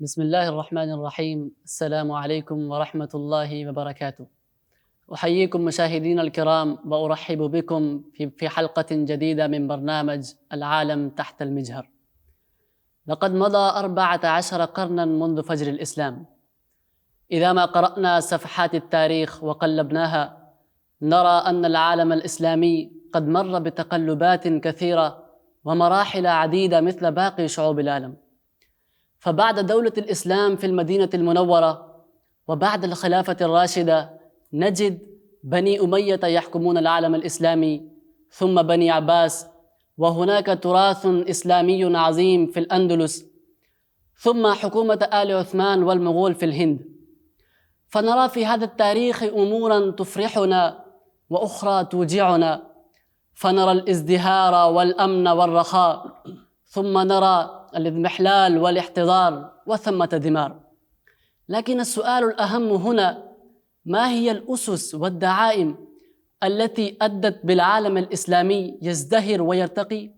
بسم الله الرحمن الرحيم. السلام عليكم ورحمة الله وبركاته. أحييكم مشاهدينا الكرام وأرحب بكم في حلقة جديدة من برنامج العالم تحت المجهر. لقد مضى 14 قرناً منذ فجر الإسلام. إذا ما قرأنا صفحات التاريخ وقلبناها نرى أن العالم الإسلامي قد مر بتقلبات كثيرة ومراحل عديدة مثل باقي شعوب العالم. فبعد دولة الإسلام في المدينة المنورة وبعد الخلافة الراشدة نجد بني أمية يحكمون العالم الإسلامي، ثم بني عباس، وهناك تراث إسلامي عظيم في الأندلس، ثم حكومة آل عثمان والمغول في الهند. فنرى في هذا التاريخ أموراً تفرحنا وأخرى توجعنا، فنرى الازدهار والأمن والرخاء، ثم نرى الاضمحلال والاحتضار وثمة دمار. لكن السؤال الأهم هنا: ما هي الأسس والدعائم التي أدت بالعالم الإسلامي يزدهر ويرتقي؟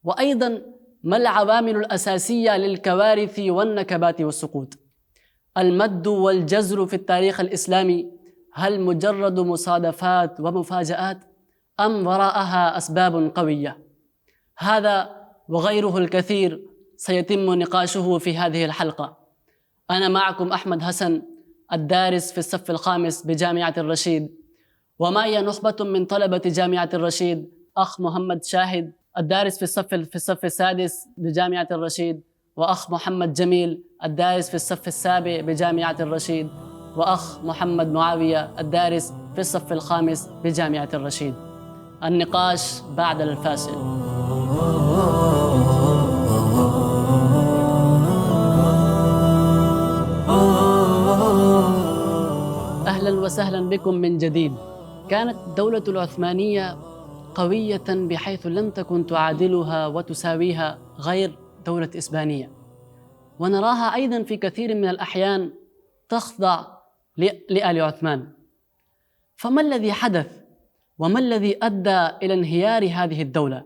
وأيضاً ما العوامل الأساسية للكوارث والنكبات والسقوط؟ المد والجزر في التاريخ الإسلامي هل مجرد مصادفات ومفاجآت أم وراءها أسباب قوية؟ هذا وغيره الكثير سيتم نقاشه في هذه الحلقة. أنا معكم أحمد حسن، الدارس في الصف الخامس بجامعة الرشيد، ومعي نخبة من طلبة جامعة الرشيد: أخ محمد شاهد الدارس في الصف السادس بجامعة الرشيد، وأخ محمد جميل الدارس في الصف السابع بجامعة الرشيد، وأخ محمد معاوية الدارس في الصف الخامس بجامعة الرشيد. النقاش بعد الفاصل. أهلا وسهلا بكم من جديد. كانت الدولة العثمانية قوية بحيث لم تكن تعادلها وتساويها غير دولة إسبانية، ونراها أيضا في كثير من الأحيان تخضع لآل عثمان. فما الذي حدث وما الذي أدى إلى انهيار هذه الدولة؟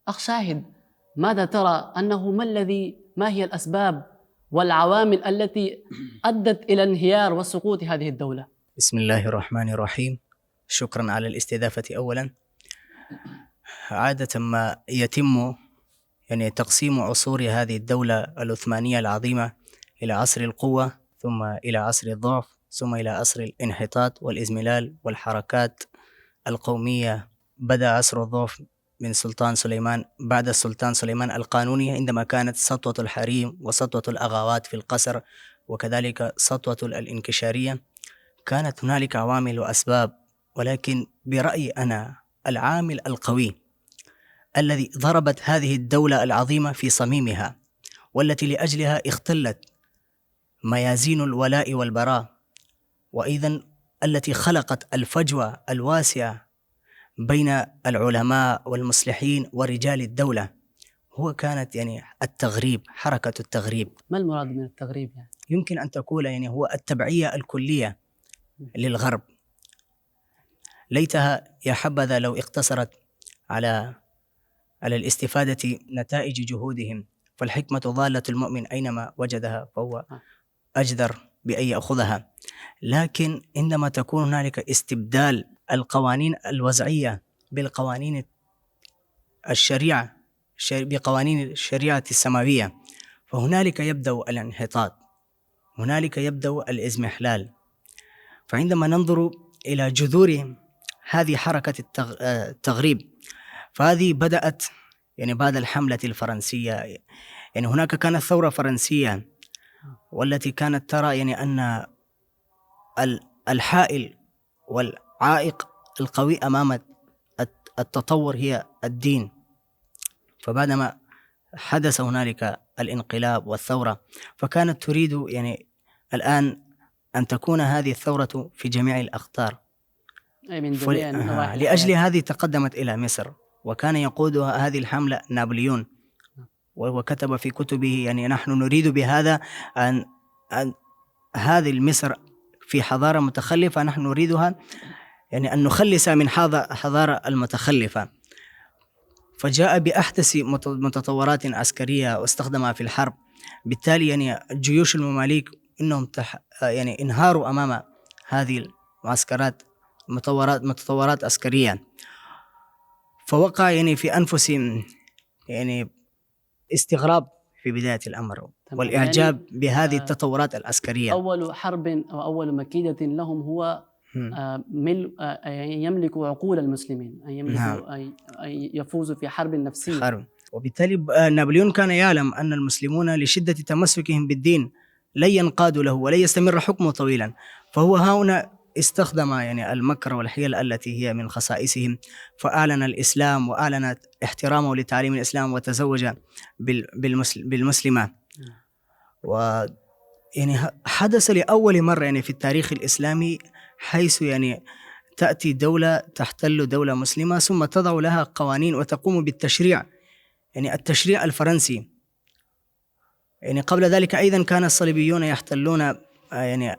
أخ شاهد، ماذا ترى أنه ما هي الأسباب والعوامل التي أدت إلى انهيار وسقوط هذه الدولة؟ بسم الله الرحمن الرحيم. شكرا على الاستضافة أولا. عادة ما يتم تقسيم عصور هذه الدولة العثمانية العظيمة إلى عصر القوة، ثم إلى عصر الضعف، ثم إلى عصر الانحطاط والإزملال والحركات القومية. بدأ عصر الضعف من سلطان سليمان، بعد السلطان سليمان القانوني، عندما كانت سطوة الحريم وسطوة الأغاوات في القصر، وكذلك سطوة الانكشارية. كانت هنالك عوامل وأسباب، ولكن برأيي أنا العامل القوي الذي ضربت هذه الدولة العظيمة في صميمها، والتي لأجلها اختلت ميازين الولاء والبراء، وأيضا التي خلقت الفجوة الواسعة بين العلماء والمصلحين ورجال الدولة، هو كانت التغريب، حركة التغريب. ما المراد من التغريب؟ يمكن أن تقول هو التبعية الكلية للغرب. ليتها يا حبذا لو اقتصرت على الاستفادة نتائج جهودهم، فالحكمة ضالة المؤمن أينما وجدها فهو أجدر بأن يأخذها. لكن عندما تكون هنالك استبدال القوانين الوضعية بالقوانين الشريعة بقوانين الشريعة السماوية، فهنالك يبدأ الانحطاط، هنالك يبدأ الإزمحلال. فعندما ننظر إلى جذور هذه حركة التغريب، فهذه بدأت بعد الحملة الفرنسية. هناك كانت ثورة فرنسية، والتي كانت ترى أن الحائل والعائق القوي أمام التطور هي الدين. فبعدما حدث هنالك الانقلاب والثورة، فكانت تريد الآن أن تكون هذه الثورة في جميع الأقطار. لأجل هذه تقدمت إلى مصر، وكان يقودها هذه الحملة نابليون، وكتب في كتبه نحن نريد بهذا أن هذه مصر في حضارة متخلفة، نحن نريدها أن نخلص من حضارة المتخلفة. فجاء بأحدث متطورات عسكرية واستخدمها في الحرب، بالتالي يعني جيوش المماليك إنهم يعني انهاروا أمام هذه المعسكرات، متطورات عسكرية، فوقع يعني في أنفسهم يعني استغراب في بداية الأمر والإعجاب يعني بهذه التطورات العسكرية. أول حرب أو أول مكيدة لهم هو يملك عقول المسلمين، أن يملكوا أن يفوزوا في حرب نفسية. وبالتالي نابليون كان يعلم أن المسلمون لشدة تمسكهم بالدين لن ينقادوا له ولن يستمر حكمه طويلا، فهو هنا استخدم يعني المكر والحيل التي هي من خصائصهم، فأعلن الإسلام وأعلن احترامه لتعليم الإسلام وتزوج بالمسلمة. ويعني حدث لأول مرة يعني في التاريخ الإسلامي حيث يعني تأتي دولة تحتل دولة مسلمة ثم تضع لها قوانين وتقوم بالتشريع، يعني التشريع الفرنسي. يعني قبل ذلك أيضا كان الصليبيون يحتلون يعني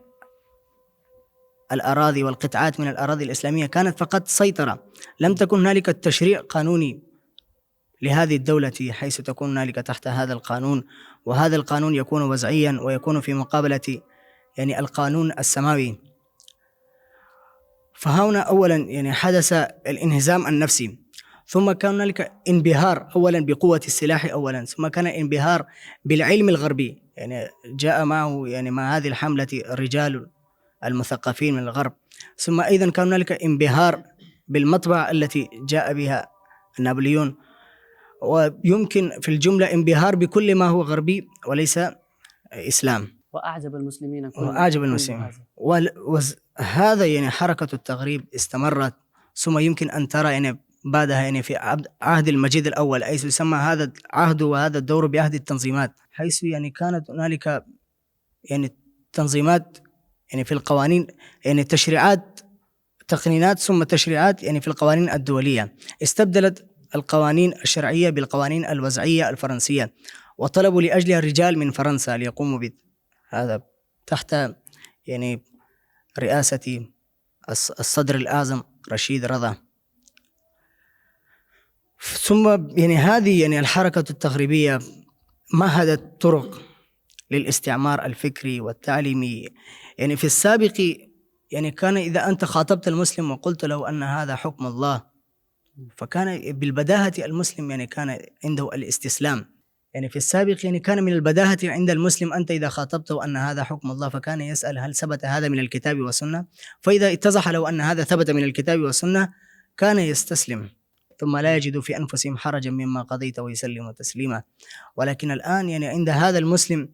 الأراضي والقطعات من الأراضي الإسلامية، كانت فقط سيطرة، لم تكن هنالك التشريع قانوني لهذه الدولة حيث تكون هنالك تحت هذا القانون، وهذا القانون يكون وضعيا ويكون في مقابلة يعني القانون السماوي. فهنا أولا يعني حدث الانهزام النفسي، ثم كان هنالك انبهار أولا بقوة السلاح أولا، ثم كان انبهار بالعلم الغربي، يعني جاء معه يعني مع هذه الحملة الرجال المثقفين من الغرب، ثم أيضا كان هنالك انبهار بالمطبعة التي جاء بها نابليون، ويمكن في الجملة انبهار بكل ما هو غربي وليس إسلام. وأعجب المسلمين وهذا يعني حركة التغريب استمرت، ثم يمكن أن ترى يعني بعدها يعني في عهد المجيد الأول، حيث يسمى هذا العهد وهذا الدور بعهد التنظيمات، حيث يعني كانت هنالك يعني تنظيمات يعني في القوانين، يعني تشريعات، تقنينات ثم تشريعات يعني في القوانين الدولية، استبدلت القوانين الشرعية بالقوانين الوضعية الفرنسية، وطلبوا لأجلها الرجال من فرنسا ليقوموا بهذا تحت يعني رئاسة الصدر الأعظم رشيد رضا. ثم يعني هذه يعني الحركة التغريبية مهدت طرق للاستعمار الفكري والتعليمي. يعني في السابق يعني كان إذا أنت خاطبت المسلم وقلت له أن هذا حكم الله، فكان بالبداهة المسلم يعني كان عنده الاستسلام. يعني في السابق يعني كان من البداهة عند المسلم أنت إذا خاطبته أن هذا حكم الله فكان يسأل هل ثبت هذا من الكتاب والسنة، فإذا اتضح له أن هذا ثبت من الكتاب والسنة كان يستسلم، ثم لا يجد في أنفسهم حرجا مما قضيت ويسلم تسليما. ولكن الآن يعني عند هذا المسلم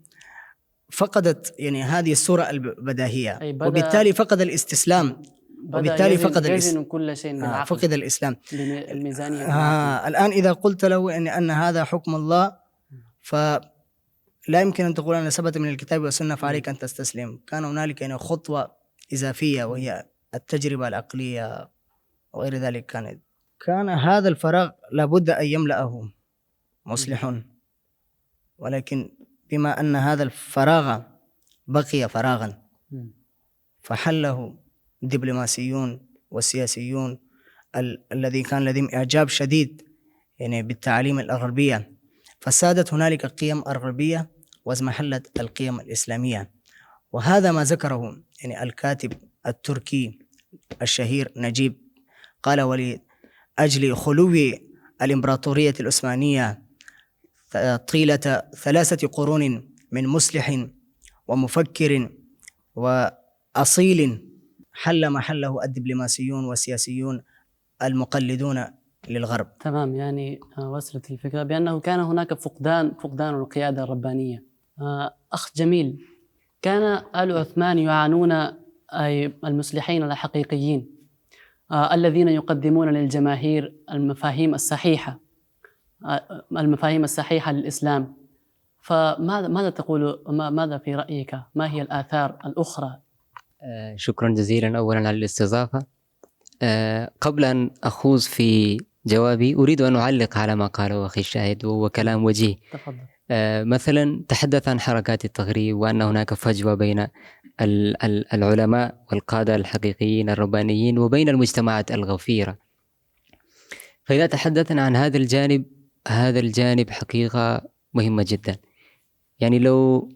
فقدت يعني هذه الصورة البداهية، وبالتالي فقد الاستسلام، وبالتالي كل شيء بالعقل، فقد الإسلام الميزانية. الآن إذا قلت له أن هذا حكم الله فلا يمكن أن تقول أن ثبت من الكتاب والسنة فعليك أن تستسلم. كان هنالك يعني خطوة إضافية وهي التجربة العقلية وغير ذلك. كان هذا الفراغ لابد أن يملأه مصلح، ولكن بما أن هذا الفراغ بقي فراغا فحله الدبلوماسيون والسياسيون الذي كان لديهم إعجاب شديد يعني بالتعاليم الغربية، فسادت هنالك القيم الغربية واضمحلت القيم الإسلامية. وهذا ما ذكره يعني الكاتب التركي الشهير نجيب، قال: ولأجل خلو الإمبراطورية العثمانية طيلة 3 قرون من مصلح ومفكر وأصيل حل محله الدبلوماسيون والسياسيون المقلدون للغرب. تمام، يعني وصلت الفكرة بأنه كان هناك فقدان القيادة الربانية. أخ جميل، كان آل عثمان يعانون أي المصلحين الحقيقيين الذين يقدمون للجماهير المفاهيم الصحيحة للإسلام. فماذا تقول، ماذا في رأيك، ما هي الآثار الأخرى؟ شكرا جزيلا أولا على الاستضافة. قبل أن أخوض في جوابي أريد أن أعلق على ما قاله أخي الشاهد، وهو كلام وجيه. تفضل. مثلا تحدث عن حركات التغريب وأن هناك فجوة بين العلماء والقادة الحقيقيين الربانيين وبين المجتمعات الغفيرة. فإذا تحدثنا عن هذا الجانب حقيقة مهمة جدا. يعني لو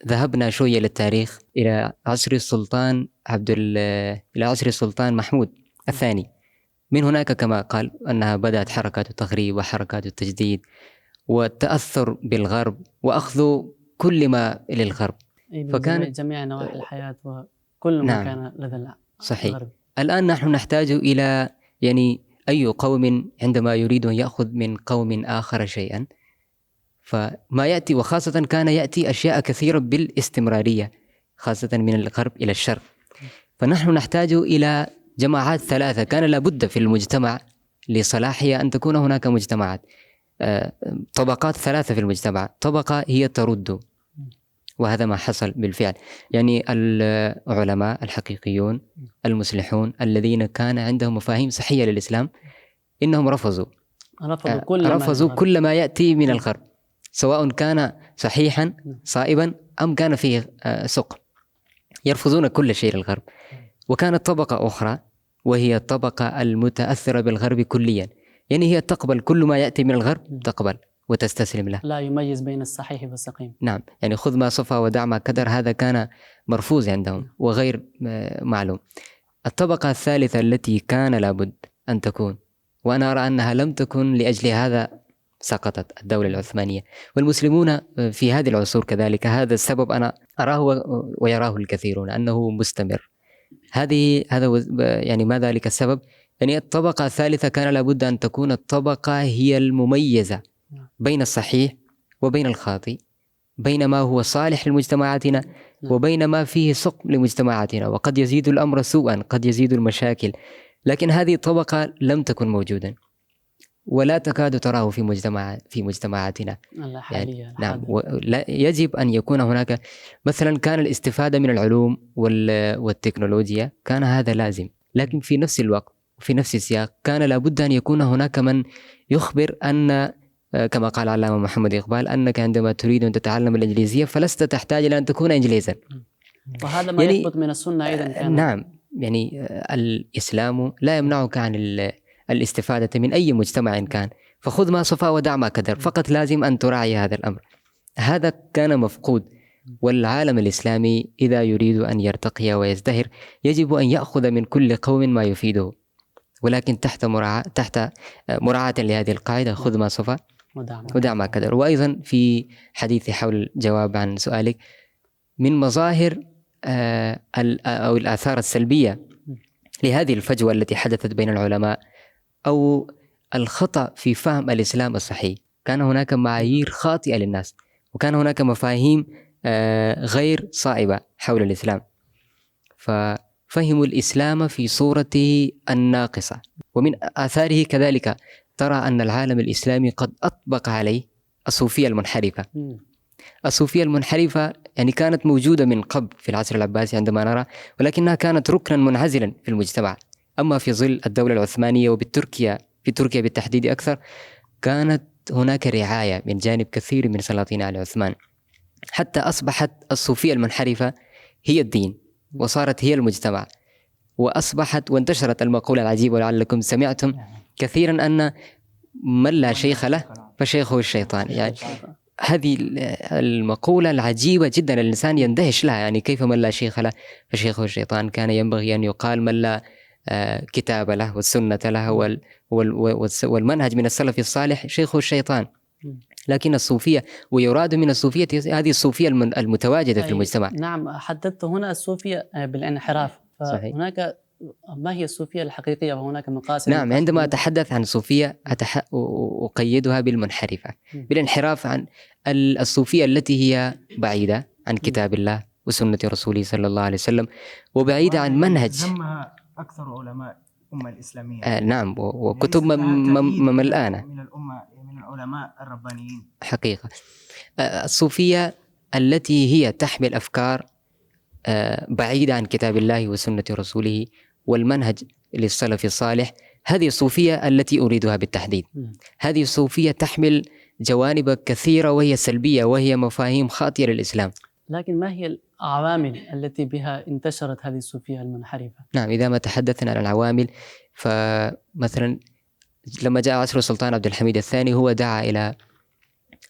ذهبنا شوية للتاريخ إلى عصر السلطان إلى عصر السلطان محمود الثاني، من هناك كما قال أنها بدأت حركات التغريب وحركات التجديد والتأثر بالغرب وأخذ كل ما للغرب. فكان جميع نواحي الحياة وكل ما نعم كان لدى صحيح. الغرب. الآن نحن نحتاج إلى يعني أي قوم عندما يريد أن يأخذ من قوم آخر شيئا فما يأتي، وخاصة كان يأتي أشياء كثيرة بالاستمرارية خاصة من الغرب إلى الشرق. فنحن نحتاج إلى جماعات ثلاثة، كان لابد في المجتمع لصلاحية أن تكون هناك مجتمعات، طبقات ثلاثة في المجتمع. طبقة هي ترد، وهذا ما حصل بالفعل، يعني العلماء الحقيقيون المصلحون الذين كان عندهم مفاهيم صحية للإسلام، إنهم رفضوا كل ما يأتي من الغرب، سواء كان صحيحا صائبا أم كان فيه سقم، يرفضون كل شيء للغرب. وكانت طبقة أخرى وهي الطبقة المتأثرة بالغرب كليا، يعني هي تقبل كل ما يأتي من الغرب، تقبل وتستسلم له، لا يميز بين الصحيح والسقيم. نعم، يعني خذ ما صفى ودع ما كدر، هذا كان مرفوض عندهم وغير معلوم. الطبقة الثالثة التي كان لابد أن تكون، وأنا أرى أنها لم تكن، لأجل هذا سقطت الدولة العثمانية، والمسلمون في هذه العصور كذلك. هذا السبب أنا أراه ويراه الكثيرون أنه مستمر. هذا يعني ما ذلك السبب؟ يعني الطبقة الثالثة كان لابد أن تكون الطبقة هي المميزة بين الصحيح وبين الخاطئ، بين ما هو صالح لمجتمعاتنا وبين ما فيه سقم لمجتمعاتنا، وقد يزيد الأمر سوءا، قد يزيد المشاكل. لكن هذه الطبقة لم تكن موجودا ولا تكاد تراه في مجتمعاتنا الحالية. نعم. يجب أن يكون هناك مثلا، كان الاستفادة من العلوم والتكنولوجيا كان هذا لازم، لكن في نفس الوقت وفي نفس السياق كان لابد أن يكون هناك من يخبر أن، كما قال علامة محمد إقبال، أنك عندما تريد أن تتعلم الإنجليزية فلست تحتاج إلى أن تكون إنجليزا، وهذا ما يثبت من السنة أيضا كان. نعم، يعني الإسلام لا يمنعك عن الاستفادة من أي مجتمع كان، فخذ ما صفى ودع ما كدر، فقط لازم أن تراعي هذا الأمر. هذا كان مفقود، والعالم الإسلامي إذا يريد أن يرتقي ويزدهر يجب أن يأخذ من كل قوم ما يفيده، ولكن تحت مراعاة لهذه القاعدة، خذ ما صفى ودع ما كدر. وأيضا في حديثي حول الجواب عن سؤالك، من مظاهر أو الآثار السلبية لهذه الفجوة التي حدثت بين العلماء أو الخطأ في فهم الإسلام الصحيح، كان هناك معايير خاطئة للناس، وكان هناك مفاهيم غير صائبة حول الإسلام، ففهموا الإسلام في صورته الناقصة. ومن آثاره كذلك ترى أن العالم الإسلامي قد أطبق عليه الصوفية المنحرفة. الصوفية المنحرفة يعني كانت موجودة من قبل في العصر العباسي عندما نرى، ولكنها كانت ركنا منعزلا في المجتمع. أما في ظل الدولة العثمانية في تركيا بالتحديد أكثر، كانت هناك رعاية من جانب كثير من سلاطين آل عثمان، حتى أصبحت الصوفية المنحرفة هي الدين وصارت هي المجتمع، وأصبحت وانتشرت المقولة العجيبة ولعلكم سمعتم كثيرا أن من لا شيخ له فشيخه الشيطان. يعني هذه المقولة العجيبة جدا الإنسان يندهش لها، يعني كيف من لا شيخ له فشيخه الشيطان؟ كان ينبغي أن يقال من لا كتاب له والسنة له والمنهج من السلف الصالح شيخه الشيطان. لكن الصوفية، ويراد من الصوفية هذه الصوفية المتواجدة في المجتمع. نعم، حددت هنا الصوفية بالانحراف، فهناك ما هي الصوفية الحقيقية وهناك مقاصد. نعم، عندما أتحدث عن صوفية أقيدها بالمنحرفة، بالانحراف عن الصوفية التي هي بعيدة عن كتاب الله وسنة رسوله صلى الله عليه وسلم، وبعيدة عن منهج أكثر علماء الأمة الإسلامية. نعم، وكتب مملآنة من الأمة، من العلماء الربانيين حقيقة. الصوفية التي هي تحمل أفكار بعيدة عن كتاب الله وسنة رسوله والمنهج للسلف الصالح، هذه الصوفية التي أريدها بالتحديد. هذه الصوفية تحمل جوانب كثيرة وهي سلبية، وهي مفاهيم خاطئة للإسلام. لكن ما هي العوامل التي بها انتشرت هذه الصوفية المنحرفة؟ نعم، إذا ما تحدثنا عن العوامل، فمثلا لما جاء عصر السلطان عبد الحميد الثاني هو دعا إلى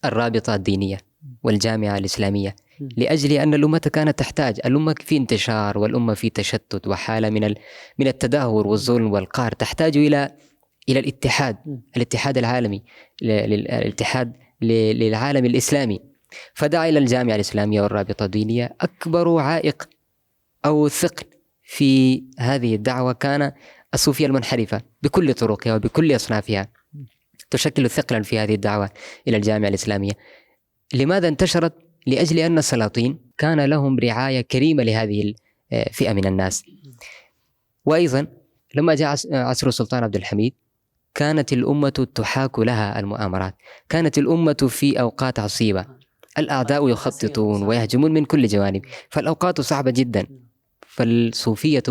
الرابطة الدينية والجامعة الإسلامية، لأجل أن الأمة كانت تحتاج، الأمة في انتشار والأمة في تشتت وحالة من التدهور والظلم والقهر، تحتاج إلى الاتحاد العالمي، الاتحاد للعالم الإسلامي. فدعا إلى الجامعة الإسلامية والرابطة الدينية. أكبر عائق أو ثقل في هذه الدعوة كان الصوفية المنحرفة بكل طرقها وبكل أصنافها، تشكل ثقلا في هذه الدعوة إلى الجامعة الإسلامية. لماذا انتشرت؟ لأجل أن السلاطين كان لهم رعاية كريمة لهذه الفئة من الناس. وأيضا لما جاء عصر السلطان عبد الحميد كانت الأمة تحاك لها المؤامرات، كانت الأمة في أوقات عصيبة، الأعداء يخططون ويهجمون من كل جوانب، فالأوقات صعبة جدا. فالصوفية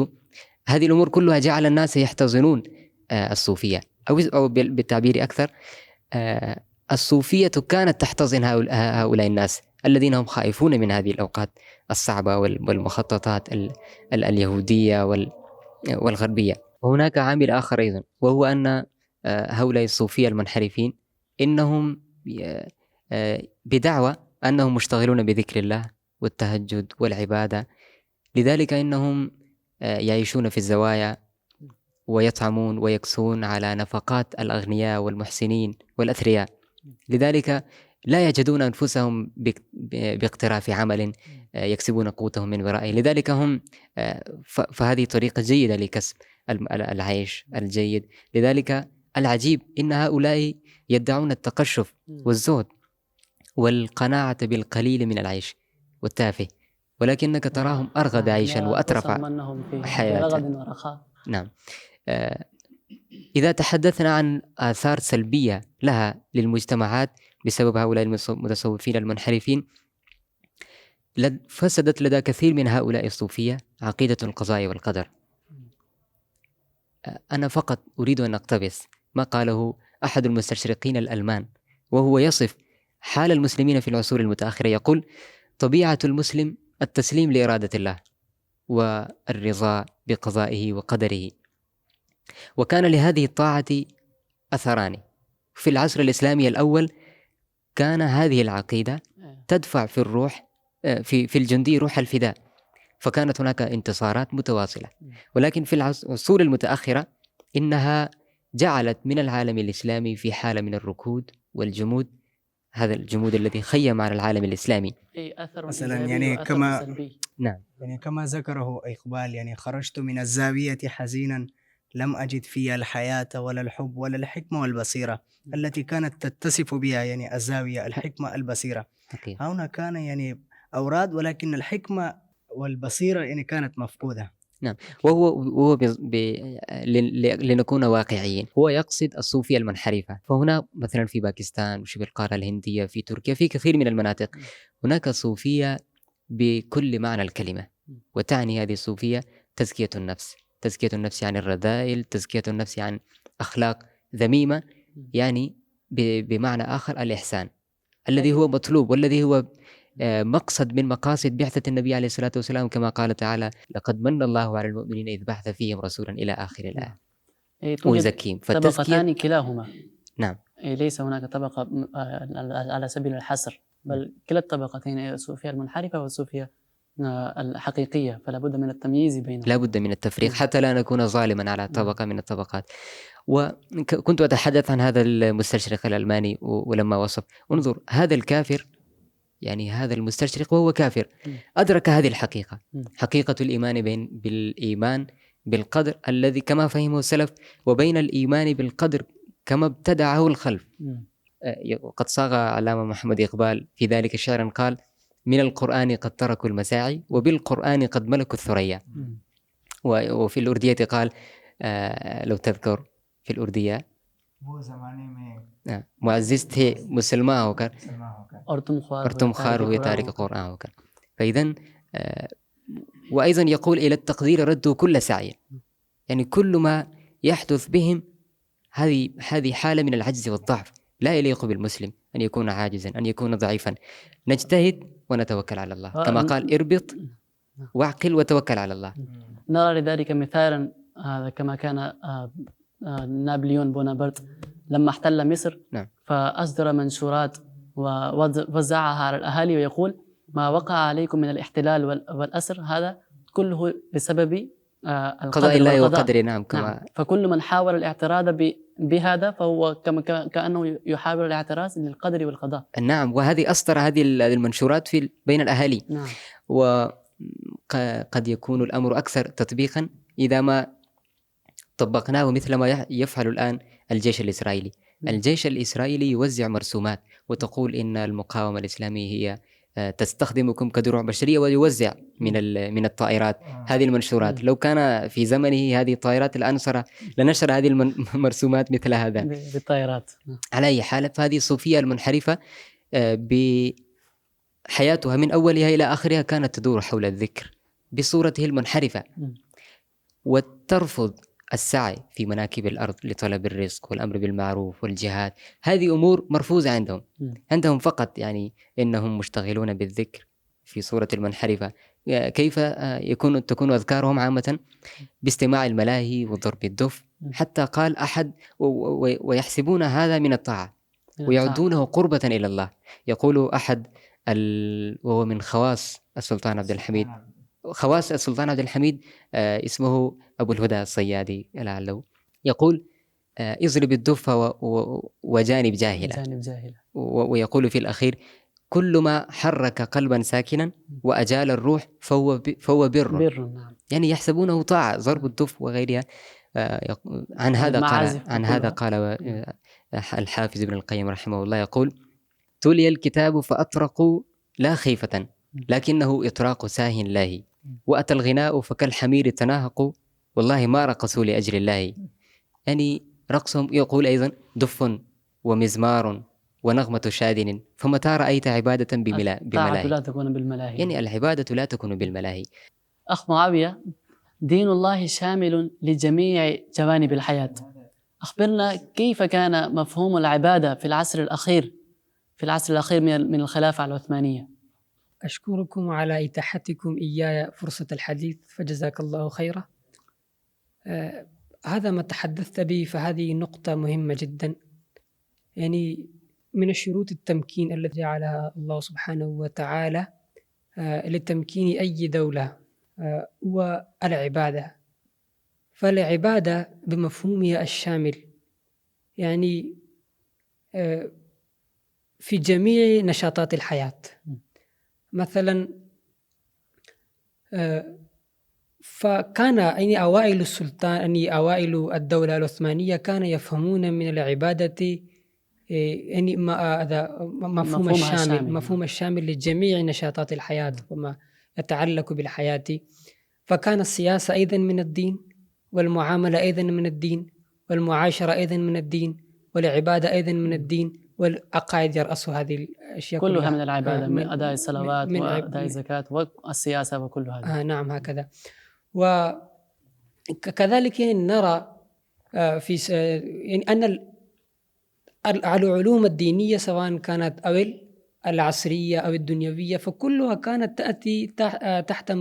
هذه الأمور كلها جعل الناس يحتضنون الصوفية، أو بالتعبير أكثر الصوفية كانت تحتضن هؤلاء الناس الذين هم خائفون من هذه الأوقات الصعبة والمخططات اليهودية والغربية. وهناك عامل آخر أيضا، وهو أن هؤلاء الصوفية المنحرفين إنهم بدعوى أنهم مشتغلون بذكر الله والتهجد والعبادة، لذلك إنهم يعيشون في الزوايا ويطعمون ويكسون على نفقات الأغنياء والمحسنين والأثرياء، لذلك لا يجدون أنفسهم باقتراف عمل يكسبون قوتهم من ورائه، لذلك هم فهذه طريقة جيدة لكسب العيش الجيد. لذلك العجيب إن هؤلاء يدعون التقشف والزهد والقناعة بالقليل من العيش والتافه، ولكنك تراهم أرغد عيشا وأترف حياة. نعم. إذا تحدثنا عن آثار سلبية لها للمجتمعات بسبب هؤلاء المتصوفين المنحرفين، فسدت لدى كثير من هؤلاء الصوفية عقيدة القضاء والقدر. أنا فقط أريد أن أقتبس ما قاله أحد المستشرقين الألمان، وهو يصف حال المسلمين في العصور المتأخرة، يقول: طبيعة المسلم التسليم لإرادة الله والرضا بقضائه وقدره، وكان لهذه الطاعة أثران. في العصر الإسلامي الأول كان هذه العقيدة تدفع في الروح في الجندي روح الفداء، فكانت هناك انتصارات متواصلة. ولكن في العصور المتأخرة إنها جعلت من العالم الإسلامي في حالة من الركود والجمود، هذا الجمود الذي خيم على العالم الإسلامي. مثلا يعني كما ذكره إقبال، يعني خرجت من الزاوية حزينا لم أجد فيها الحياة ولا الحب ولا الحكمة والبصيرة التي كانت تتصف بها يعني الزاوية، الحكمة البصيرة. هنا كان يعني أوراد، ولكن الحكمة والبصيرة يعني كانت مفقودة. نعم. وهو لنكون واقعيين، هو يقصد الصوفية المنحرفة. فهنا مثلا في باكستان وشبه القارة الهندية، في تركيا، في كثير من المناطق هناك صوفية بكل معنى الكلمة، وتعني هذه الصوفية تزكية النفس، تزكية النفس عن الرذائل، تزكية النفس عن أخلاق ذميمة، يعني بمعنى آخر الإحسان الذي هو مطلوب والذي هو مقصد من مقاصد بعثة النبي عليه الصلاة والسلام، كما قال تعالى: لقد من الله على المؤمنين إذ بعث فيهم رسولا إلى آخر الآية. ويزكيهم. طبقتان كلاهما. نعم. ليس هناك طبقة على سبيل الحصر، بل كلا الطبقتين، الصوفية المنحرفة والصوفية الحقيقية، فلا بد من التمييز بينهم، لا بد من التفريق حتى لا نكون ظالما على طبقة من الطبقات. وكنت أتحدث عن هذا المستشرق الألماني، ولما وصف، انظر هذا الكافر، يعني هذا المستشرق وهو كافر أدرك هذه الحقيقة، حقيقة الإيمان بالإيمان بالقدر الذي كما فهمه السلف، وبين الإيمان بالقدر كما ابتدعه الخلف. وقد صاغ علامة محمد إقبال في ذلك الشعر قال: من القرآن قد تركوا المساعي وبالقرآن قد ملكوا الثريا. وفي الأردية قال لو تذكر في الأردية: معززته مسلماه وكان أرتم خار ويتارك قرآن وكان. فإذن وأيضا يقول: إلى التقدير ردوا كل سعي، يعني كل ما يحدث بهم هذه حالة من العجز والضعف، لا يليق بالمسلم أن يكون عاجزا، أن يكون ضعيفا. نجتهد ونتوكل على الله، كما قال: اربط واعقل وتوكل على الله. نرى لذلك مثالا، كما كان نابليون بونابرت لما احتل مصر، نعم. فأصدر منشورات ووزعها على الأهالي، ويقول ما وقع عليكم من الاحتلال والأسر هذا كله بسبب قضاء الله والقضاء. وقدره. نعم. نعم. فكل من حاول الاعتراض بهذا فهو كأنه يحاول الاعتراض للقدر والقضاء. نعم. وهذه أصدر هذه المنشورات بين الأهالي. نعم. وقد يكون الأمر أكثر تطبيقا إذا ما طبقناه مثل ما يفعل الآن الجيش الإسرائيلي. الجيش الإسرائيلي يوزع مرسومات وتقول إن المقاومة الإسلامية هي تستخدمكم كدروع بشرية، ويوزع من الطائرات هذه المنشورات. لو كان في زمنه هذه الطائرات لنشر هذه المرسومات مثل هذا بالطائرات. على أي حال. فهذه الصوفية المنحرفة بحياتها من أولها إلى آخرها كانت تدور حول الذكر بصورته المنحرفة، وترفض السعي في مناكب الأرض لطلب الرزق والأمر بالمعروف والجهاد. هذه أمور مرفوضة عندهم فقط يعني إنهم مشتغلون بالذكر في صورة المنحرفة. كيف تكون أذكارهم عامة؟ باستماع الملاهي وضرب الدف. حتى قال أحد ويحسبون هذا من الطاعة ويعدونه قربة إلى الله. يقول أحد وهو من خواص السلطان عبد الحميد اسمه أبو الهدى الصيادي لعله، يقول اضرب الدف وجانب جاهلة. ويقول في الأخير كل ما حرك قلبا ساكنا وأجال الروح فهو بر. يعني يحسبونه طاعة، ضرب الدف وغيرها. عن هذا قال الحافظ ابن القيم رحمه الله، يقول تلي الكتاب فأطرقوا لا خيفة لكنه إطراق ساه لاهي، وأتى الغناء فكالحمير تناهقوا والله ما رقصوا لأجل الله. يعني رقصهم. يقول أيضا دف ومزمار ونغمة شادن فمتى رأيت عبادة بملاهي. لا تكون بالملاهي. يعني العبادة لا تكون بالملاهي. أخ معاوية، دين الله شامل لجميع جوانب الحياة. أخبرنا كيف كان مفهوم العبادة في العصر الأخير من الخلافة العثمانية. أشكركم على إتاحتكم إياي فرصة الحديث، فجزاك الله خيرا. هذا ما تحدثت به، فهذه نقطة مهمة جدا. يعني من الشروط التمكين التي جعلها الله سبحانه وتعالى لتمكين أي دولة هو العبادة. فالعبادة بمفهومها الشامل يعني في جميع نشاطات الحياة. مثلا فكان يعني أوائل أوائل الدولة العثمانية كان يفهمون من العبادة يعني مفهوم الشامل لجميع نشاطات الحياة وما يتعلق بالحياة. فكان السياسة أيضا من الدين، والمعاملة أيضا من الدين، والمعاشرة أيضا من الدين، والعبادة أيضا من الدين، والعقائد يرأس هذه الأشياء كلها من العبادة، من أداء الصلوات وأداء الزكاة والسياسة وكل هذا. نعم هكذا. وكذلك نرى في يعني أن العلوم الدينية سواء كانت أو العصرية أو الدنيوية فكلها كانت تأتي تحت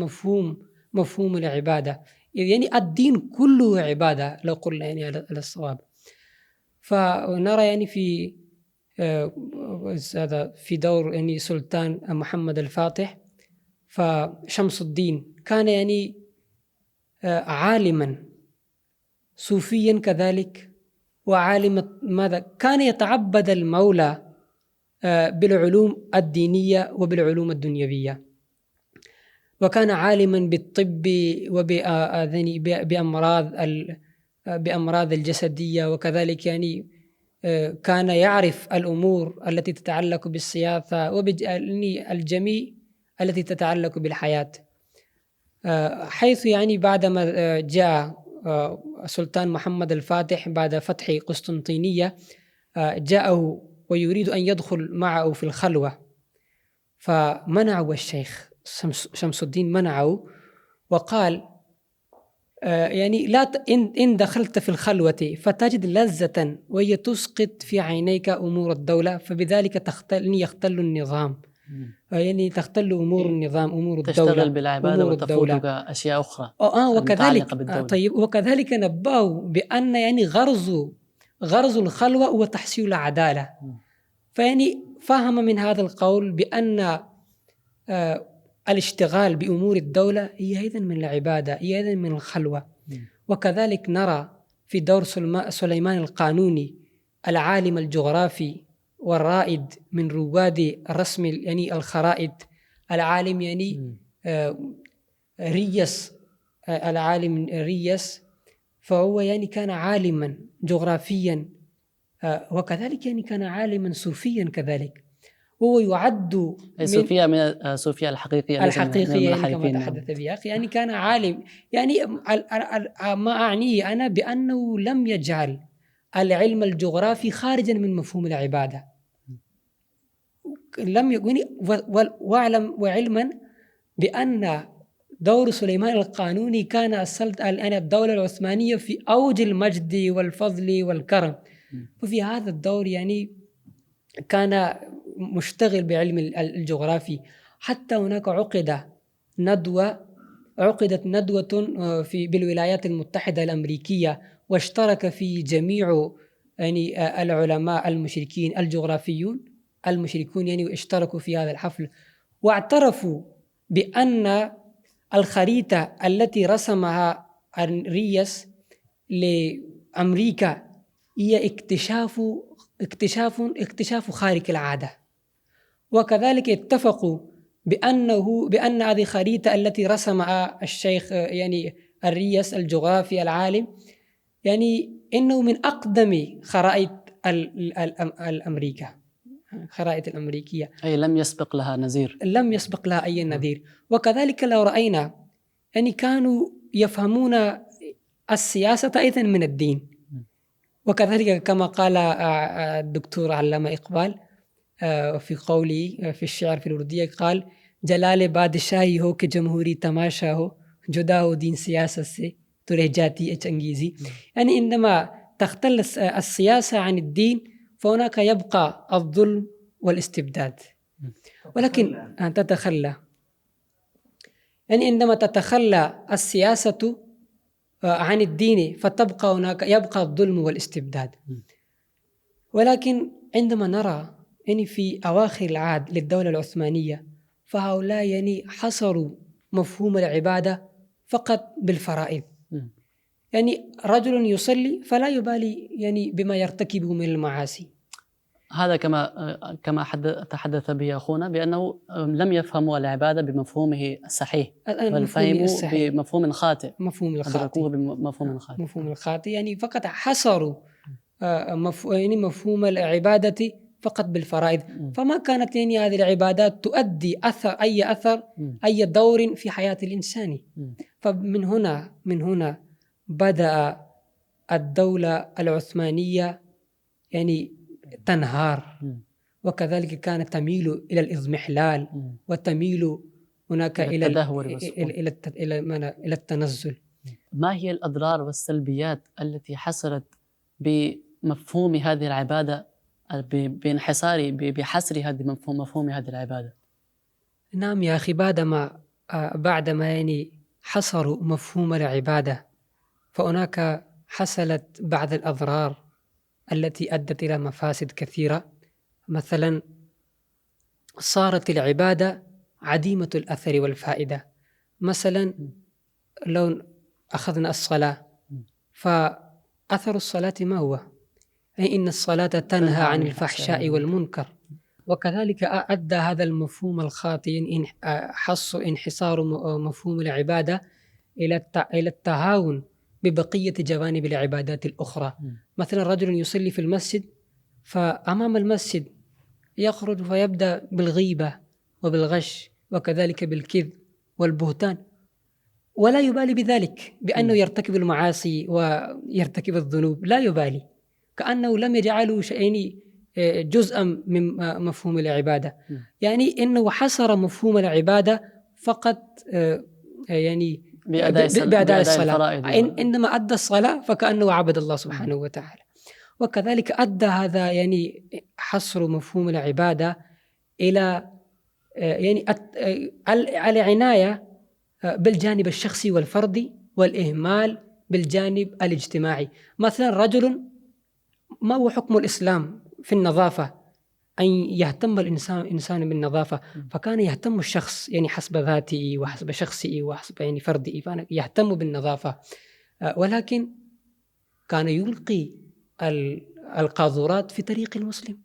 مفهوم العبادة. يعني الدين كله عبادة لو قلنا يعني على الصواب. فنرى يعني في دور يعني سلطان محمد الفاتح، فشمس الدين كان يعني عالما صوفيا كذلك، وعالم ماذا كان يتعبد المولى بالعلوم الدينية وبالعلوم الدنيوية، وكان عالما بالطب بأمراض الجسدية، وكذلك يعني كان يعرف الأمور التي تتعلق بالسياسة والجميع التي تتعلق بالحياة. حيث يعني بعدما جاء السلطان محمد الفاتح بعد فتح قسطنطينية جاءه ويريد أن يدخل معه في الخلوة، فمنعه الشيخ شمس الدين منعه وقال يعني لا إن دخلت في الخلوة فتجد لذة وهي تسقط في عينيك أمور الدولة، فبذلك يختل النظام، يعني تختل أمور النظام أمور الدولة، تشتغل بالعبادة وتفوتك أشياء أخرى وكذلك طيب وكذلك نبهوا بأن يعني غرض الخلوة هو تحصيل العدالة. فيعني فهم من هذا القول بأن الاشتغال بأمور الدولة هي أيضا من العبادة، هي أيضا من الخلوة. وكذلك نرى في دور سليمان القانوني العالم الجغرافي والرائد من رواد الرسم يعني الخرائط، العالم يعني ريس، العالم ريس، فهو يعني كان عالما جغرافيا وكذلك يعني كان عالما صوفيا كذلك، وهو يعد صوفيا من صوفيا الحقيقية الحقيقية يعني كما تحدث بها أخي، يعني كان عالم. يعني ما أعنيه أنا بأنه لم يجعل العلم الجغرافي خارجا من مفهوم العبادة، لم يكن. واعلم وعلما بأن دور سليمان القانوني كان الدولة العثمانية في أوج المجد والفضل والكرم، وفي هذا الدور يعني كان مشتغل بعلم الجغرافي. حتى هناك عقدت ندوة بالولايات المتحدة الأمريكية، واشترك في جميع يعني العلماء المشركين الجغرافيون المشركون يعني اشتركوا في هذا الحفل، واعترفوا بأن الخريطة التي رسمها ريس لأمريكا هي اكتشاف خارق العادة. وكذلك اتفقوا بأن هذه الخريطة التي رسمها الشيخ يعني الريس الجغرافي العالم يعني إنه من أقدم خرائط الأمريكا، خرائط الأمريكية، أي لم يسبق لها نظير، لم يسبق لها أي نظير. وكذلك لو رأينا يعني كانوا يفهمون السياسة أيضا من الدين، وكذلك كما قال الدكتور علامة إقبال في قوله في الشعر في الأردية، قال جلال بادشاهی ہو کہ جمہوری تماشا ہو جدا ہو دین سیاست سے تو رہ جاتی انگیزی. يعني عندما تختل السياسة عن الدين فهناك يبقى الظلم والاستبداد، ولكن أن تتخلى يعني عندما تتخلى السياسة عن الدين فتبقى هناك يبقى الظلم والاستبداد. ولكن عندما نرى يعني في أواخر العهد للدولة العثمانية فهؤلاء يعني حصروا مفهوم العبادة فقط بالفرائض، يعني رجل يصلي فلا يبالي يعني بما يرتكبه من المعاصي. هذا كما تحدث به أخونا بأنه لم يفهموا العبادة بمفهومه الصحيح، بل فهموا بمفهوم خاطئ، مفهوم الخاطئ يعني فقط حصروا يعني مفهوم العبادة فقط بالفرائض، فما كانت يعني هذه العبادات تؤدي أي أثر أي دور في حياة الإنسان. فمن هنا بدأ الدولة العثمانية يعني تنهار، وكذلك كانت تميل إلى الإضمحلال وتميل هناك إلى التنزل. ما هي الأضرار والسلبيات التي حصلت بمفهوم هذه العبادة بحصر هذه مفهوم هذه العبادة؟ نعم يا أخي، بعدما يعني حصروا مفهوم العبادة فهناك حصلت بعض الأضرار التي أدت إلى مفاسد كثيرة. مثلا صارت العبادة عديمة الأثر والفائدة. مثلا لو أخذنا الصلاة فأثر الصلاة ما هو؟ أي إن الصلاة تنهى عن الفحشاء والمنكر. وكذلك أدى هذا المفهوم الخاطئ انحصار مفهوم العبادة إلى التهاون ببقية جوانب العبادات الأخرى. مثلا رجل يصلي في المسجد فأمام المسجد يخرج فيبدأ بالغيبة وبالغش وكذلك بالكذب والبهتان، ولا يبالي بذلك بأنه يرتكب المعاصي ويرتكب الذنوب، لا يبالي، كأنه لم يجعله شيئين جزءا من مفهوم العبادة. يعني إنه حصر مفهوم العبادة فقط يعني بأداء الصلاة. عندما أدى الصلاة فكأنه عبد الله سبحانه وتعالى. وكذلك أدى هذا يعني حصر مفهوم العبادة إلى يعني العناية بالجانب الشخصي والفردي والإهمال بالجانب الاجتماعي. مثلا رجل ما هو حكم الإسلام في النظافة؟ أن يهتم الإنسان بالنظافة، فكان يهتم الشخص يعني حسب ذاته وحسب شخصه وحسب يعني فرده، فأنا يهتم بالنظافة، ولكن كان يلقي القاذورات في طريق المسلم،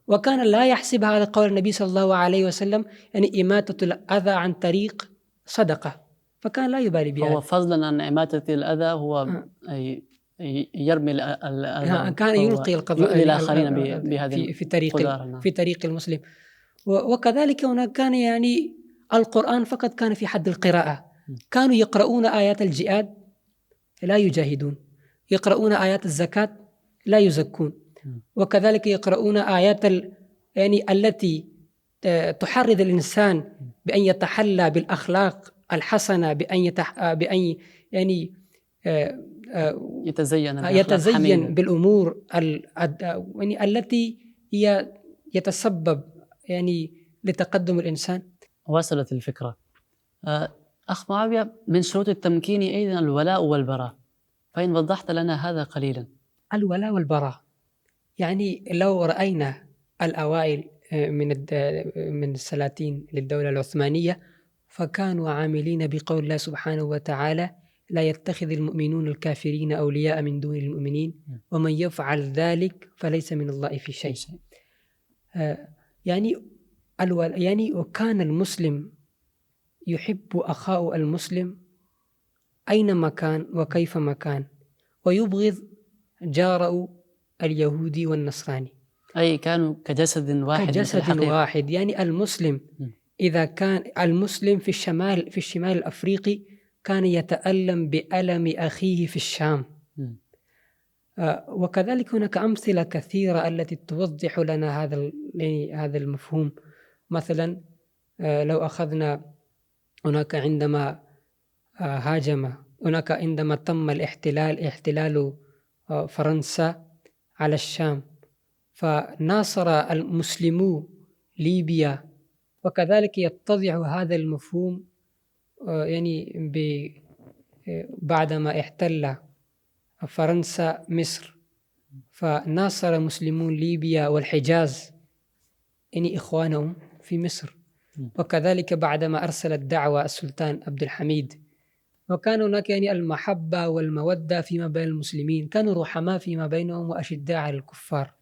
وكان لا يحسب هذا قول النبي صلى الله عليه وسلم يعني إماتة الأذى عن طريق صدقة، فكان لا يبالي بها. هو فضلا عن إماتة الأذى هو يرمي الأذى، كان يلقي القذى يؤذي الآخرين بهذه في طريق المسلم. وكذلك هناك كان يعني القرآن فقط كان في حد القراءة، كانوا يقرؤون آيات الجهاد لا يجاهدون، يقرؤون آيات الزكاة لا يزكون، وكذلك يقرؤون آيات يعني التي تحرض الإنسان بأن يتحلى بالأخلاق الحسنة، بأن يعني يتزين بالأمور يعني التي هي يتسبب يعني لتقدم الإنسان. وصلت الفكرة. أخ معاوية، من شروط التمكين أيضا الولاء والبراء، فإن وضحت لنا هذا قليلا. الولاء والبراء يعني لو رأينا الأوائل من السلاطين للدولة العثمانية، فكانوا عاملين بقول الله سبحانه وتعالى: لا يتخذ المؤمنون الكافرين أولياء من دون المؤمنين ومن يفعل ذلك فليس من الله في شيء. يعني وكان المسلم يحب أخاه المسلم أينما كان وكيفما كان، ويبغض جاره اليهودي والنصراني، أي كانوا كجسد واحد. يعني المسلم إذا كان المسلم في الشمال الأفريقي كان يتألم بألم أخيه في الشام. وكذلك هناك أمثلة كثيرة التي توضح لنا هذا المفهوم. مثلا لو أخذنا هناك عندما تم احتلال فرنسا على الشام، فناصر المسلمو ليبيا، وكذلك يتضح هذا المفهوم يعني بعدما احتل فرنسا مصر، فناصر مسلمون ليبيا والحجاز يعني إخوانهم في مصر، وكذلك بعدما أرسل الدعوة السلطان عبد الحميد، وكان هناك يعني المحبة والمودة فيما بين المسلمين، كانوا رحماء فيما بينهم وأشداء على الكفار.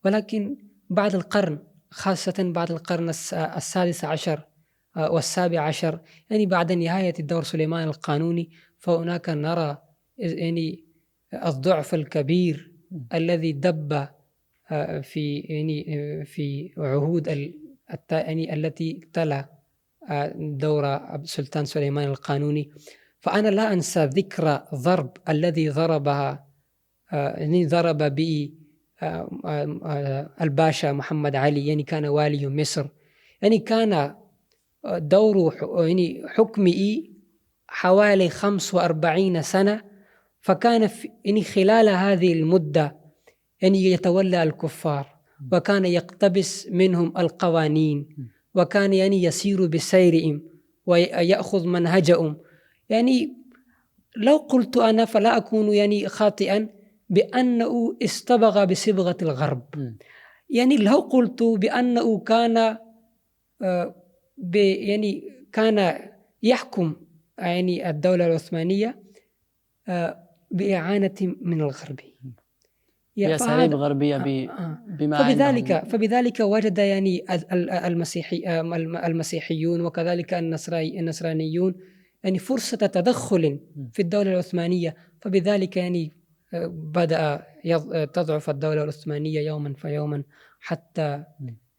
ولكن بعد القرن، خاصة بعد القرن السادس عشر والسابع عشر، يعني بعد نهاية دور سليمان القانوني، فهناك نرى يعني الضعف الكبير الذي دب في عهود يعني التي تلا دور السلطان سليمان القانوني. فأنا لا أنسى ذكرى ضرب الذي ضرب به الباشا محمد علي، يعني كان والي مصر، يعني كان دور يعني حكمه حوالي 45 سنة، فكان يعني خلال هذه المدة يعني يتولى الكفار، وكان يقتبس منهم القوانين، وكان يعني يسير بسيرهم ويأخذ منهجهم. يعني لو قلت أنا فلا أكون يعني خاطئا بأنه استبغى بصبغة الغرب. يعني لو قلت بأنه كان يعني كان يحكم يعني الدولة العثمانية بإعانة من الغرب، بأساليب غربية بما فبذلك وجد يعني المسيحيون وكذلك النصرانيون يعني فرصة تدخل في الدولة العثمانية، فبذلك يعني بدأ تضعف الدولة العثمانية يوما فيوما حتى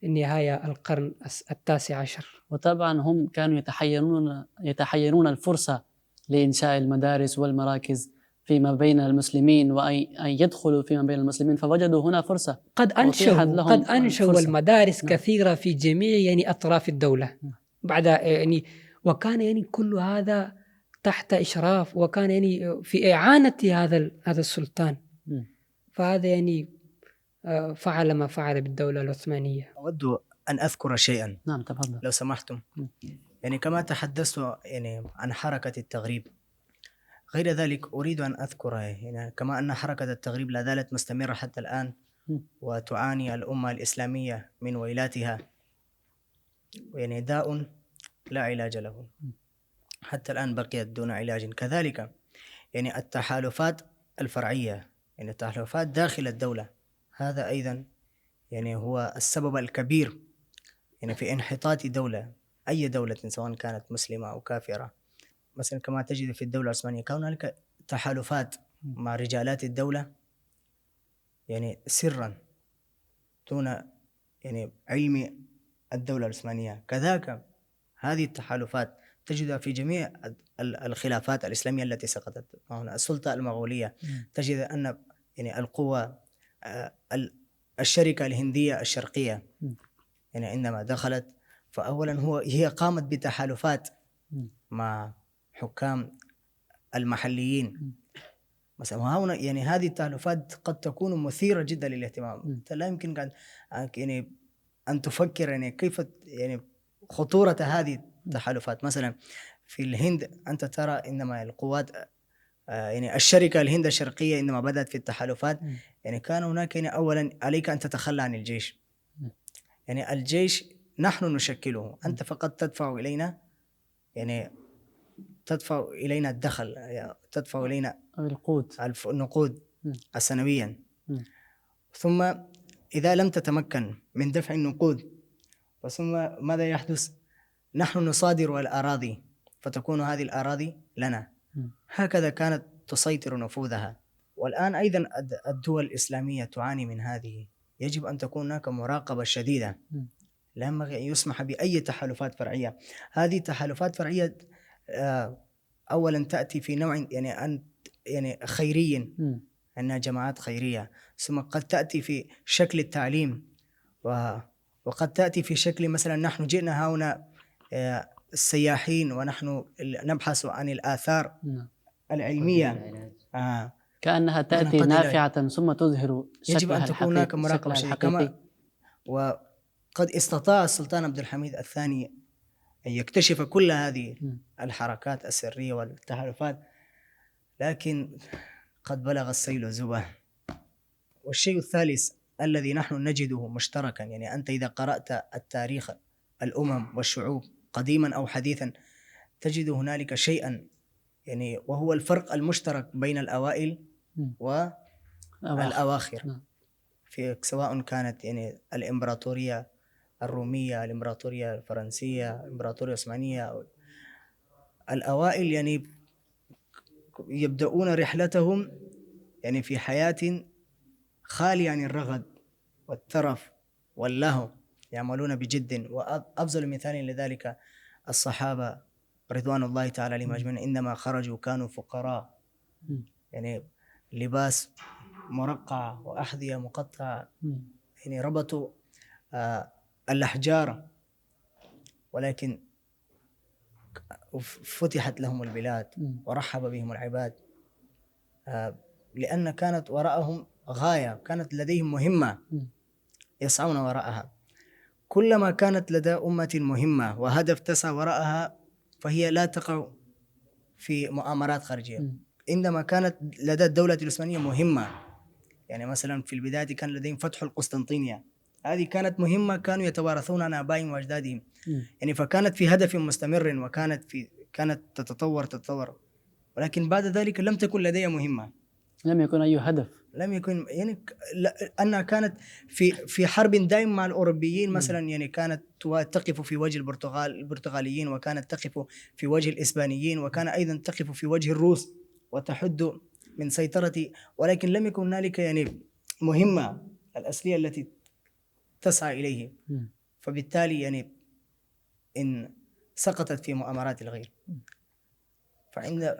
نهاية القرن التاسع عشر. وطبعا هم كانوا يتحيرون الفرصة لإنشاء المدارس والمراكز فيما بين المسلمين، وأن يدخلوا فيما بين المسلمين، فوجدوا هنا فرصة. قد أنشأوا المدارس كثيرة في جميع يعني أطراف الدولة بعد يعني، وكان يعني كل هذا تحت إشراف، وكان يعني في إعانة هذا السلطان. فهذا يعني فعل ما فعل بالدولة العثمانية. أود أن أذكر شيئا. نعم تفضل لو سمحتم. يعني كما تحدثت يعني عن حركة التغريب، غير ذلك أريد أن أذكر يعني كما أن حركة التغريب لا زالت مستمرة حتى الآن، وتعاني الأمة الإسلامية من ويلاتها، يعني داء لا علاج له حتى الآن بقيت دون علاج. كذلك يعني التحالفات الفرعية، يعني التحالفات داخل الدولة، هذا أيضا يعني هو السبب الكبير يعني في انحطاط دولة، أي دولة سواء كانت مسلمة أو كافرة. مثلا كما تجد في الدولة العثمانية كان هناك تحالفات مع رجالات الدولة يعني سرا دون يعني علم الدولة العثمانية. كذاك هذه التحالفات تجدها في جميع الخلافات الإسلامية التي سقطت. هنا السلطة المغولية تجد أن يعني القوة الشركة الهندية الشرقية يعني عندما دخلت، فأولا هي قامت بتحالفات مع حكام المحليين مثلا. هنا يعني هذه التحالفات قد تكون مثيرة جدا للاهتمام. لا يمكن يعني أن تفكر يعني كيف يعني خطورة هذه التحالفات. مثلا في الهند أنت ترى إنما القوات يعني الشركة الهند الشرقية عندما بدأت في التحالفات يعني كان هناك يعني أولا عليك أن تتخلى عن الجيش. يعني الجيش نحن نشكله، أنت فقط تدفع إلينا يعني تدفع إلينا الدخل، يعني تدفع إلينا النقود السنويا. ثم إذا لم تتمكن من دفع النقود ثم ماذا يحدث؟ نحن نصادر الأراضي فتكون هذه الأراضي لنا. هكذا كانت تسيطر نفوذها. والآن أيضا الدول الإسلامية تعاني من هذه. يجب أن تكون هناك مراقبة شديدة، لا ينبغي أن يسمح بأي تحالفات فرعية. هذه تحالفات فرعية أولا تأتي في نوع يعني خيري، أنها جماعات خيرية، ثم قد تأتي في شكل التعليم، وقد تأتي في شكل مثلا نحن جئنا هنا السياحين ونحن نبحث عن الآثار العلمية، كأنها تأتي نافعة ثم تظهر شكلها يجب أن تكون هناك مراقبة شديدة. كما وقد استطاع السلطان عبد الحميد الثاني أن يكتشف كل هذه الحركات السرية والتحالفات، لكن قد بلغ السيل زبه. والشيء الثالث الذي نحن نجده مشتركا، يعني أنت إذا قرأت التاريخ الأمم والشعوب قديما أو حديثا تجد هنالك شيئا يعني وهو الفرق المشترك بين الأوائل والأواخر، في سواء كانت يعني الإمبراطورية الرومية، الإمبراطورية الفرنسية، الإمبراطورية العثمانية. الأوائل يعني يبدأون رحلتهم يعني في حياة خالية عن الرغد والترف واللهو، يعملون بجد. وأفضل مثال لذلك الصحابة رضوان الله تعالى عليهم أجمعين، إنما خرجوا كانوا فقراء، يعني لباس مرقع وأحذية مقطعة، يعني ربطوا الأحجار، ولكن فتحت لهم البلاد ورحب بهم العباد، لأن كانت وراءهم غاية، كانت لديهم مهمة يسعون وراءها. كلما كانت لدى أمة مهمة وهدف تسعى وراءها فهي لا تقع في مؤامرات خارجية. عندما كانت لدى الدولة العثمانية مهمة، يعني مثلا في البداية كان لديهم فتح القسطنطينية، هذه كانت مهمة كانوا يتوارثون عن آبائهم وأجدادهم، يعني فكانت في هدف مستمر كانت تتطور، ولكن بعد ذلك لم تكن لديها مهمة، لم يكن أي هدف، لم يكن يعني أنها كانت في حرب دائم مع الأوروبيين مثلا، يعني كانت تقف في وجه البرتغاليين، وكانت تقف في وجه الإسبانيين، وكان أيضا تقف في وجه الروس وتحد من سيطرة، ولكن لم يكن هنالك يعني مهمة الأصلية التي تسعى إليه، فبالتالي يعني إن سقطت في مؤامرات الغير. فعند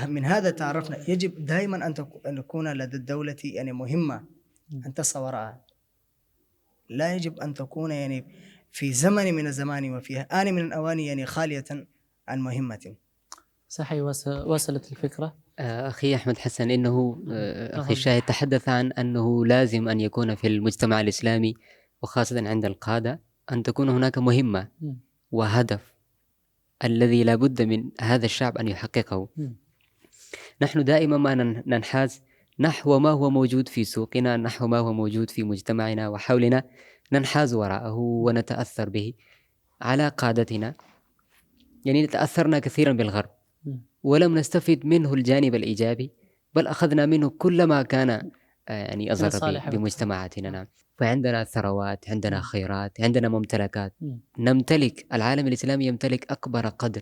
من هذا تعرفنا يجب دائما أن تكون لدى الدولة يعني مهمة أن تسعى وراءها، لا يجب أن تكون يعني في زمن من الزمان وفي آن من الأوان يعني خالية عن مهمة. صحيح، وصلت الفكرة. أخي أحمد حسن، إنه أخي الشاهد تحدث عن أنه لازم أن يكون في المجتمع الإسلامي وخاصة عند القادة أن تكون هناك مهمة وهدف الذي لا بد من هذا الشعب أن يحققه. نحن دائما ما ننحاز نحو ما هو موجود في سوقنا، نحو ما هو موجود في مجتمعنا وحولنا، ننحاز وراءه ونتأثر به على قادتنا. يعني تأثرنا كثيرا بالغرب ولم نستفد منه الجانب الإيجابي، بل أخذنا منه كل ما كان يعني أضر صالح بمجتمعاتنا. نعم. فعندنا ثروات، عندنا خيرات، عندنا ممتلكات، نمتلك. العالم الإسلامي يمتلك أكبر قدر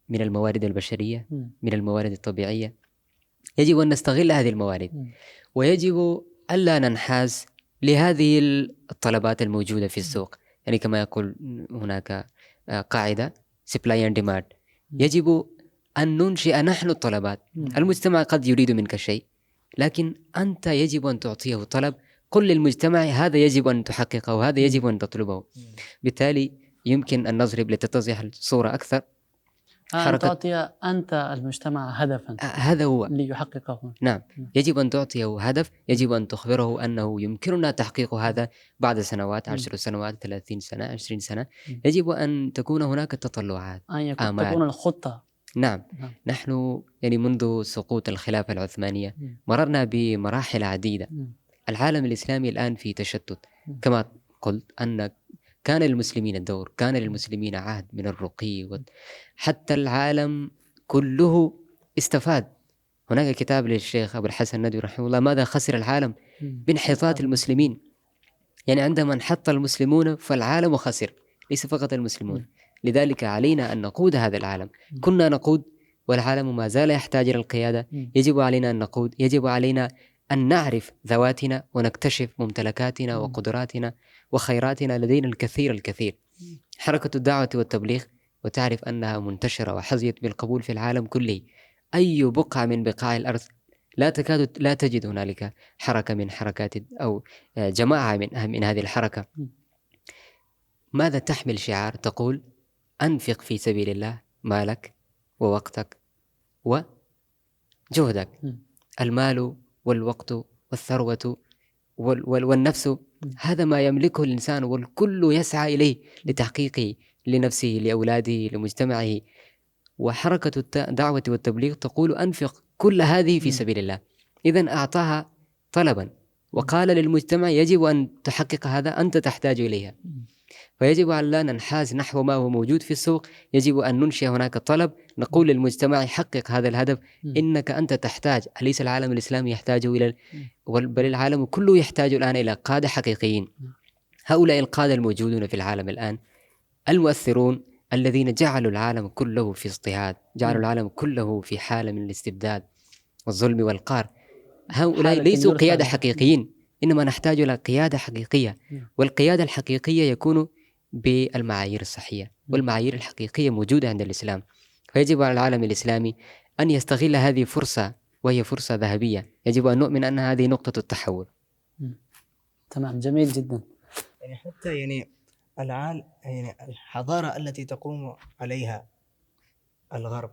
من الموارد البشرية، من الموارد الطبيعية. يجب أن نستغل هذه الموارد، ويجب ألا ننحاز لهذه الطلبات الموجودة في السوق. يعني كما يقول هناك قاعدة supply and demand. يجب أن ننشئ نحن الطلبات. المجتمع قد يريد منك شيء، لكن أنت يجب أن تعطيه طلب. قل للمجتمع هذا يجب أن تحققه وهذا يجب أن تطلبه. بالتالي يمكن أن نضرب لتتضح الصورة أكثر. أن تعطي أنت المجتمع هدفا، هذا هو ليحققه. نعم. يجب أن تعطيه هدف، يجب أن تخبره أنه يمكننا تحقيق هذا بعد سنوات، 10 سنوات، 30 سنة، 20 سنة. يجب أن تكون هناك تطلعات، تكون الخطة. نعم. نحن يعني منذ سقوط الخلافة العثمانية مررنا بمراحل عديدة. العالم الإسلامي الآن في تشتت. كما قلت أن كان للمسلمين الدور، كان للمسلمين عهد من الرقي، حتى العالم كله استفاد. هناك كتاب للشيخ أبو الحسن الندوي رحمه الله، ماذا خسر العالم بانحطاط المسلمين. يعني عندما انحط المسلمون فالعالم خسر، ليس فقط المسلمون. لذلك علينا أن نقود هذا العالم. كنا نقود والعالم ما زال يحتاج إلى القيادة. يجب علينا أن نقود، يجب علينا أن نعرف ذواتنا ونكتشف ممتلكاتنا وقدراتنا وخيراتنا. لدينا الكثير. حركة الدعوة والتبليغ وتعرف أنها منتشرة وحظيت بالقبول في العالم كله. أي بقعة من بقاع الأرض لا تجد هنالك حركة من حركات أو جماعة من هذه الحركة. ماذا تحمل شعار تقول أنفق في سبيل الله مالك ووقتك وجهدك. المال والوقت والثروة والنفس، هذا ما يملكه الإنسان والكل يسعى إليه لتحقيقه لنفسه، لأولاده، لمجتمعه. وحركة الدعوة والتبليغ تقول أنفق كل هذه في سبيل الله. إذن أعطاها طلبا وقال للمجتمع يجب أن تحقق هذا، أنت تحتاج إليها. فيجب أن لا ننحاز نحو ما هو موجود في السوق. يجب أن ننشئ هناك طلب، نقول للمجتمع حقق هذا الهدف. إنك أنت تحتاج، أليس العالم الإسلامي يحتاج إلى بل العالم كله يحتاج الآن إلى قادة حقيقيين. هؤلاء القادة الموجودون في العالم الآن المؤثرون الذين جعلوا العالم كله في اضطهاد، جعلوا العالم كله في حالة من الاستبداد والظلم والقهر. هؤلاء ليسوا قيادة حقيقيين، إنما نحتاج إلى قيادة حقيقية. والقيادة الحقيقية يكون بالمعايير الصحية، والمعايير الحقيقية موجودة عند الإسلام. فيجب على العالم الإسلامي أن يستغل هذه فرصة، وهي فرصة ذهبية. يجب أن نؤمن أن هذه نقطة التحول. تمام، جميل جدا. يعني حتى يعني الحضارة التي تقوم عليها الغرب،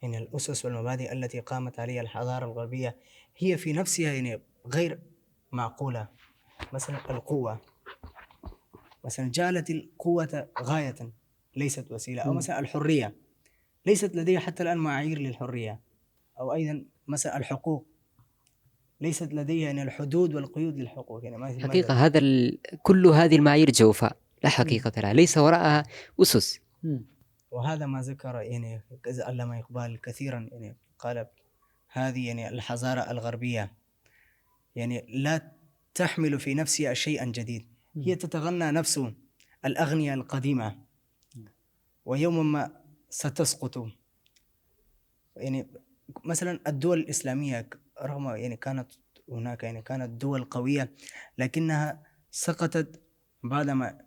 يعني الأسس والمبادئ التي قامت عليها الحضارة الغربية هي في نفسها يعني غير معقولة. مثلا القوة، مثلا جعلت القوة غاية ليست وسيلة. أو مثلا الحرية، ليست لديها حتى الآن معايير للحرية. أو أيضا مثلا الحقوق، ليست لديها يعني الحدود والقيود للحقوق. يعني حقيقة هذا كل هذه المعايير جوفاء لا حقيقة لها، ليس وراءها أسس. وهذا ما ذكر يعني علامة إقبال كثيرا، يعني قال هذه يعني الحضارة الغربية يعني لا تحمل في نفسها شيئا جديد، هي تتغنى نفس الأغنية القديمة، ويوما ما ستسقط. يعني مثلا الدول الإسلامية رغم يعني كانت هناك يعني كانت دول قوية، لكنها سقطت بعدما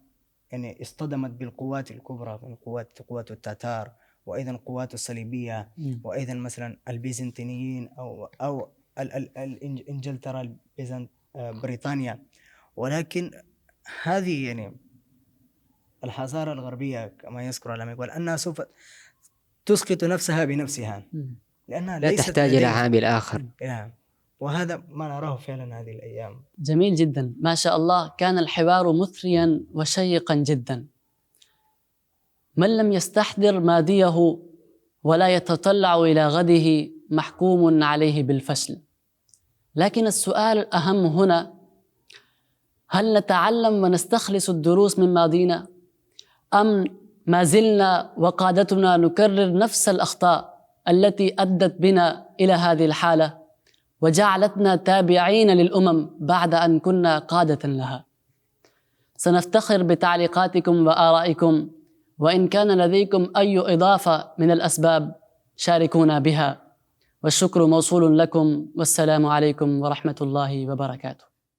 يعني اصطدمت بالقوات الكبرى، من قوات التتار، وأيضا القوات الصليبية، وأيضا مثلا البيزنطيين أو إنجلترا بريطانيا. ولكن هذه يعني الحضارة الغربية كما يذكر علامة يقول أنها سوف تسقط نفسها بنفسها، لأنها لا تحتاج إلى عامل آخر. وهذا ما نراه فعلا هذه الأيام. جميل جدا، ما شاء الله. كان الحوار مثريا وشيقا جدا. من لم يستحضر ماضيه ولا يتطلع إلى غده محكوم عليه بالفشل. لكن السؤال الأهم هنا: هل نتعلم ونستخلص الدروس من ماضينا؟ أم ما زلنا وقادتنا نكرر نفس الأخطاء التي أدت بنا إلى هذه الحالة وجعلتنا تابعين للأمم بعد أن كنا قادة لها؟ سنفتخر بتعليقاتكم وآرائكم، وإن كان لديكم أي إضافة من الأسباب شاركونا بها، والشكر موصول لكم، والسلام عليكم ورحمة الله وبركاته.